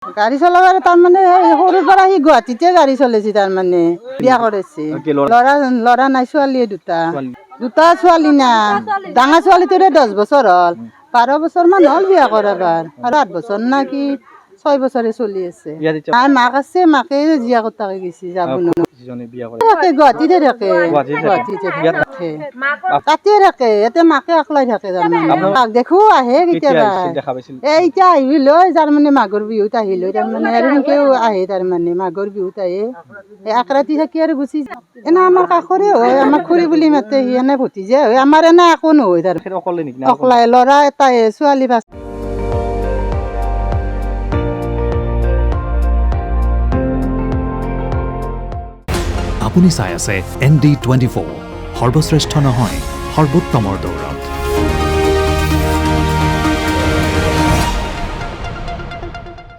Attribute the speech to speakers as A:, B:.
A: গাড়ী চলাবাৰ তাৰমানে সৰুৰ পৰা সি গুৱাহাটীতে গাড়ী চলাইছে তাৰমানে বিয়া কৰিছে ল'ৰা নাই ছোৱালীয়ে দুটা ছোৱালী না ডাঙৰ ছোৱালীটোৰে 10 বছৰ হ'ল 12 বছৰ মান হ'ল বিয়া কৰাবাৰ আৰু 8 বছৰ না কি 6 বছৰে চলি আছে নাই মাক আছে মাকে জীয়া কটাকে গৈছে যাব গুৱাহাটীতে থাকে তাতে থাকে ইয়াতে মাকে অকলাই থাকে তাৰমানে দেখো আহে কেতিয়াবা এতিয়া আহিল যাৰ মানে মাঘৰ বিহুত আহিল তাৰমানে আৰু সেনেকেও আহে তাৰমানে মাঘৰ বিহুত আহে এক ৰাতি থাকি আৰু গুচি যায় এনে আমাৰ কাষৰে হয় আমাৰ খুৰী বুলি মাতে সি এনে ভতিজা হয় আমাৰ এনে একো নহয় তাৰ অকলাই ল'ৰা এটাই ছোৱালী পাঁচ
B: আপুনি চাই আছে ND24 সৰ্বশ্ৰেষ্ঠ নহয় সৰ্বোত্তমৰ দৌৰ